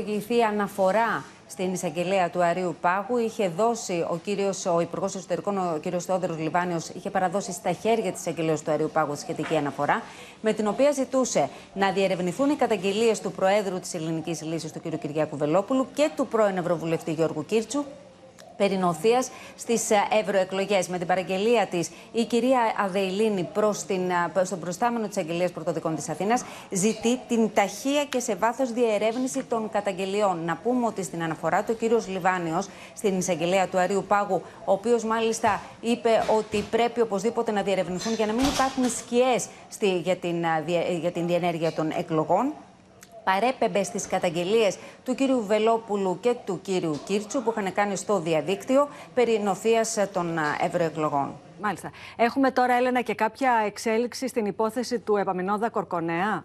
Εγγυηθεί αναφορά στην εισαγγελέα του Αρείου Πάγου. Είχε δώσει ο Υπουργός Εσωτερικών, ο κ. Θεόδωρος Λιβάνιος, είχε παραδώσει στα χέρια της εισαγγελέας του Αρείου Πάγου τη σχετική αναφορά, με την οποία ζητούσε να διερευνηθούν οι καταγγελίες του Προέδρου της Ελληνικής Λύσης, του κ. Κυριάκου Βελόπουλου, και του πρώην Ευρωβουλευτή Γιώργου Κίρτσου, περί νοθείας στις ευρωεκλογές. Με την παραγγελία της, η κυρία Αδεηλίνη στον προστάμενο της Αγγελίας Πρωτοδικών της Αθήνας ζητεί την ταχεία και σε βάθος διερεύνηση των καταγγελιών. Να πούμε ότι στην αναφορά του ο κύριος Λιβάνιος στην εισαγγελέα του Αρείου Πάγου, ο οποίος μάλιστα είπε ότι πρέπει οπωσδήποτε να διερευνηθούν για να μην υπάρχουν σκιές για την διενέργεια των εκλογών, παρέπεμπε στις καταγγελίες του κύριου Βελόπουλου και του κύριου Κίρτσου που είχαν κάνει στο διαδίκτυο περί νοθείας των ευρωεκλογών. Μάλιστα. Έχουμε τώρα, Έλενα, και κάποια εξέλιξη στην υπόθεση του Επαμεινώδα Κορκονέα.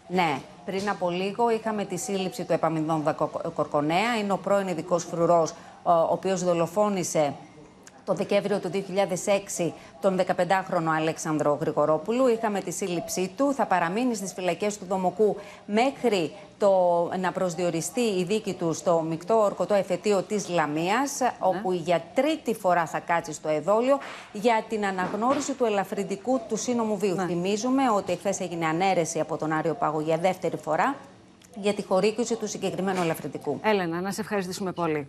Ναι, πριν από λίγο είχαμε τη σύλληψη του Επαμεινώδα Κορκονέα. Είναι ο πρώην ειδικός φρουρός, ο οποίος δολοφόνησε το Δεκέμβριο του 2006 τον 15χρονο Αλέξανδρο Γρηγορόπουλου. Είχαμε τη σύλληψή του. Θα παραμείνει στις φυλακές του Δομοκού μέχρι να προσδιοριστεί η δίκη του στο μεικτό ορκωτό εφετείο της Λαμίας, όπου για τρίτη φορά θα κάτσει στο εδόλιο για την αναγνώριση του ελαφρυντικού του σύνομου βίου. Θυμίζουμε ότι εχθές έγινε ανέρεση από τον Άριο Πάγο για δεύτερη φορά για τη χορήγηση του συγκεκριμένου ελαφρυντικού. Έλενα, να σε ευχαριστήσουμε πολύ.